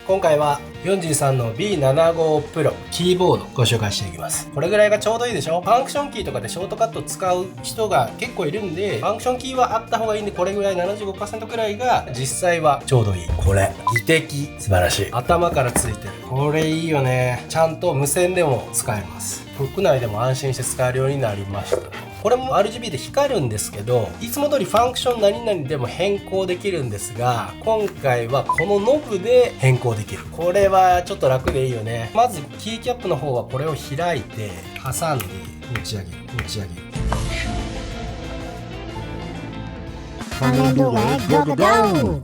今回は43の B75 Pro キーボードご紹介していきます。これぐらいがちょうどいいでしょ。ファンクションキーとかでショートカット使う人が結構いるんで、ファンクションキーはあった方がいいんで、これぐらい 75% くらいが実際はちょうどいい。これ技的素晴らしい。頭からついてる。これいいよね。ちゃんと無線でも使えます。国内でも安心して使えるようになりました。これも RGB で光るんですけど、いつも通りファンクション何々でも変更できるんですが、今回はこのノブで変更できる。これはちょっと楽でいいよね。まずキーキャップの方はこれを開いて挟んで持ち上げる持ち上げる。Panendulet Gogodong!